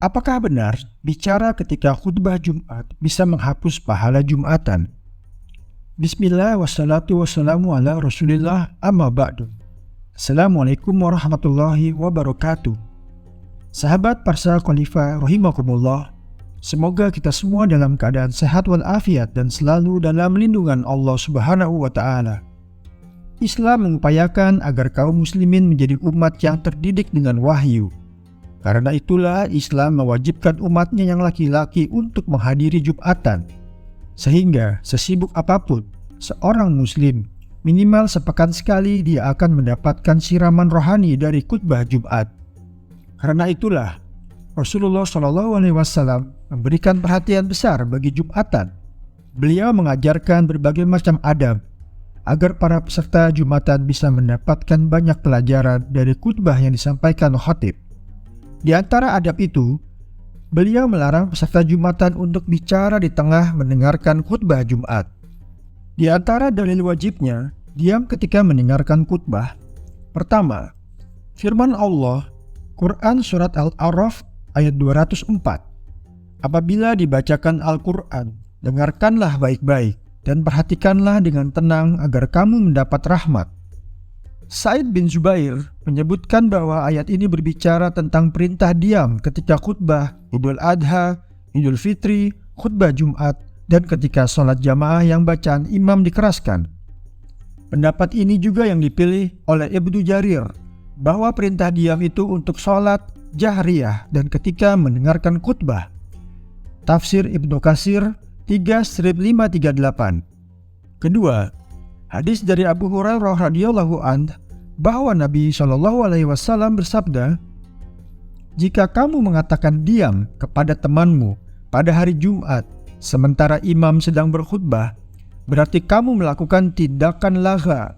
Apakah benar bicara ketika khutbah Jumat bisa menghapus pahala Jumatan? Bismillah wassalatu wassalamu ala rasulillah amma ba'du. Assalamualaikum warahmatullahi wabarakatuh. Sahabat Parsel Khalifah rahimakumullah, semoga kita semua dalam keadaan sehat walafiat dan selalu dalam lindungan Allah Subhanahu wa Ta'ala. Islam mengupayakan agar kaum muslimin menjadi umat yang terdidik dengan wahyu. Karena itulah Islam mewajibkan umatnya yang laki-laki untuk menghadiri Jumatan. Sehingga sesibuk apapun seorang muslim, minimal sepekan sekali dia akan mendapatkan siraman rohani dari khutbah Jumat. Karena itulah Rasulullah SAW memberikan perhatian besar bagi Jumatan. Beliau mengajarkan berbagai macam adab agar para peserta Jumatan bisa mendapatkan banyak pelajaran dari khutbah yang disampaikan khatib. Di antara adab itu, beliau melarang peserta Jumatan untuk bicara di tengah mendengarkan khutbah Jumat. Di antara dalil wajibnya, diam ketika mendengarkan khutbah. Pertama, firman Allah, Quran Surat Al-A'raf ayat 204. Apabila dibacakan Al-Quran, dengarkanlah baik-baik dan perhatikanlah dengan tenang agar kamu mendapat rahmat. Sa'id bin Zubair menyebutkan bahwa ayat ini berbicara tentang perintah diam ketika khutbah Idul Adha, Idul Fitri, khutbah Jumat, dan ketika sholat jamaah yang bacaan imam dikeraskan. Pendapat ini juga yang dipilih oleh Ibnu Jarir, bahwa perintah diam itu untuk sholat, jahriyah, dan ketika mendengarkan khutbah. Tafsir Ibnu Katsir 3/538. Kedua, hadis dari Abu Hurairah radhiyallahu anhu bahwa Nabi SAW bersabda, "Jika kamu mengatakan diam kepada temanmu pada hari Jumat sementara imam sedang berkhutbah, berarti kamu melakukan tindakan lagha."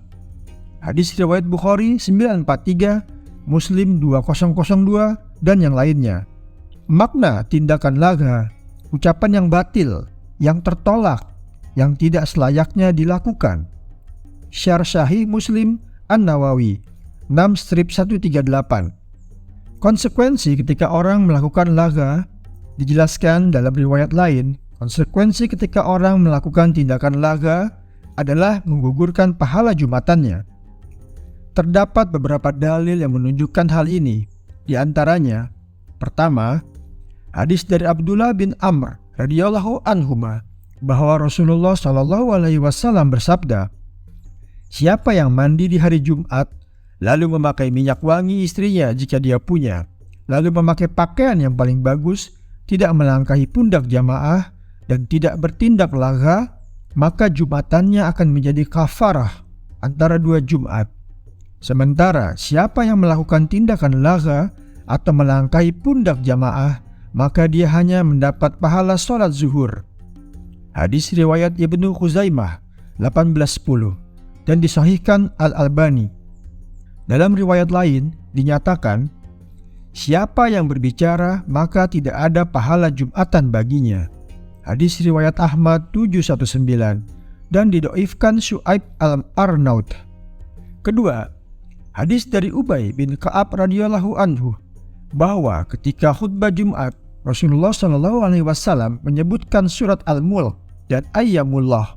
Hadis riwayat Bukhari 943, Muslim 2002, dan yang lainnya. Makna tindakan lagha, ucapan yang batil, yang tertolak, yang tidak selayaknya dilakukan. Syarh Sahih Muslim An-Nawawi 6/138. Konsekuensi ketika orang melakukan lagha dijelaskan dalam riwayat lain. Konsekuensi ketika orang melakukan tindakan lagha adalah menggugurkan pahala Jumatannya. Terdapat beberapa dalil yang menunjukkan hal ini. Di antaranya, pertama, hadis dari Abdullah bin Amr radhiyallahu anhuma bahwa Rasulullah SAW bersabda, "Siapa yang mandi di hari Jumat, lalu memakai minyak wangi istrinya jika dia punya, lalu memakai pakaian yang paling bagus, tidak melangkahi pundak jamaah, dan tidak bertindak lagha, maka Jumatannya akan menjadi kafarah antara dua Jumat. Sementara siapa yang melakukan tindakan lagha atau melangkahi pundak jamaah, maka dia hanya mendapat pahala sholat zuhur." Hadis riwayat Ibnu Khuzaimah 1810 dan disahihkan Al-Albani. Dalam riwayat lain dinyatakan, "Siapa yang berbicara maka tidak ada pahala Jumatan baginya." Hadis riwayat Ahmad 719 dan didoifkan Syu'aib al-Arnaud. Kedua, hadis dari Ubay bin Ka'ab radhiyallahu anhu bahwa ketika khutbah Jumat, Rasulullah SAW menyebutkan surat Al-Mulk dan Ayyamullah,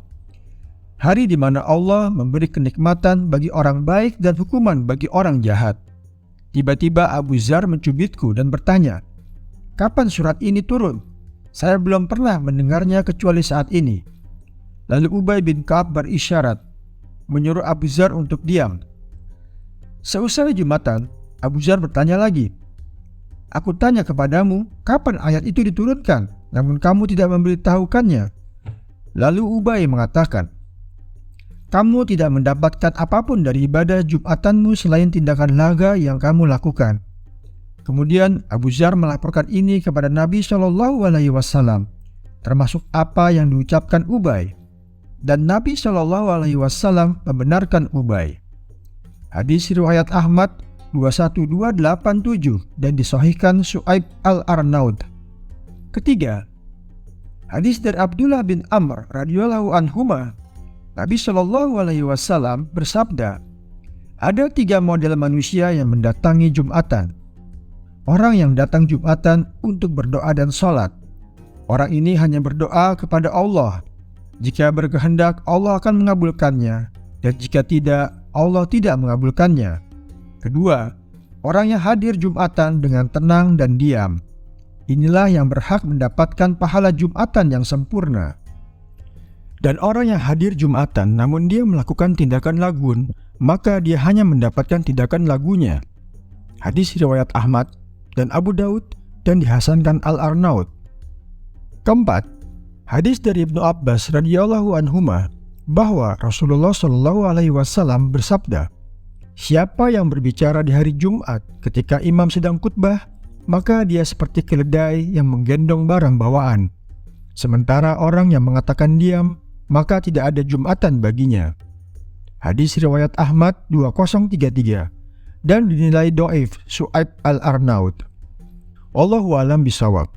hari di mana Allah memberi kenikmatan bagi orang baik dan hukuman bagi orang jahat. Tiba-tiba Abu Dzar mencubitku dan bertanya, "Kapan surat ini turun? Saya belum pernah mendengarnya kecuali saat ini." Lalu Ubay bin Ka'ab berisyarat, menyuruh Abu Dzar untuk diam. Seusai Jumatan, Abu Dzar bertanya lagi, "Aku tanya kepadamu, kapan ayat itu diturunkan, namun kamu tidak memberitahukannya." Lalu Ubay mengatakan, "Kamu tidak mendapatkan apapun dari ibadah Jumatanmu selain tindakan lagha yang kamu lakukan." Kemudian Abu Dzar melaporkan ini kepada Nabi SAW, termasuk apa yang diucapkan Ubay. Dan Nabi SAW membenarkan Ubay. Hadis riwayat Ahmad 21287 dan disahihkan Syu'aib al-Arnaud. Ketiga, hadis dari Abdullah bin Amr radhiyallahu anhuma, Nabi SAW bersabda, "Ada 3 model manusia yang mendatangi Jumatan. orang yang datang Jumatan untuk berdoa dan sholat. Orang ini hanya berdoa kepada Allah. Jika berkehendak, Allah akan mengabulkannya, dan jika tidak, Allah tidak mengabulkannya. Kedua, orang yang hadir Jumatan dengan tenang dan diam. Inilah yang berhak mendapatkan pahala Jumatan yang sempurna. Dan orang yang hadir Jumatan namun dia melakukan tindakan lagun, maka dia hanya mendapatkan tindakan lagunya. Hadis riwayat Ahmad dan Abu Daud dan dihasankan Al-Arnaud. Keempat, hadis dari Ibnu Abbas radhiyallahu anhuma bahwa Rasulullah Shallallahu alaihi wasallam bersabda, "Siapa yang berbicara di hari Jumat ketika imam sedang khutbah, maka dia seperti keledai yang menggendong barang bawaan. Sementara orang yang mengatakan diam, maka tidak ada Jumatan baginya." Hadis riwayat Ahmad 2033 dan dinilai dhaif Su'aib Al-Arnaud. Wallahu a'lam bishawab.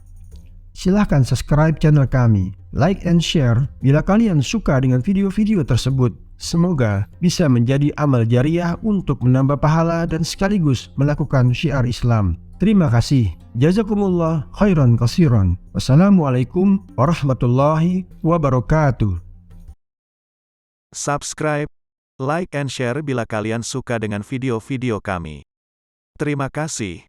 Silahkan subscribe channel kami, like and share bila kalian suka dengan video-video tersebut. Semoga bisa menjadi amal jariah untuk menambah pahala dan sekaligus melakukan syiar Islam. Terima kasih. Jazakumullah khairan katsiran. Wassalamualaikum warahmatullahi wabarakatuh. Subscribe, like and share bila kalian suka dengan video-video kami. Terima kasih.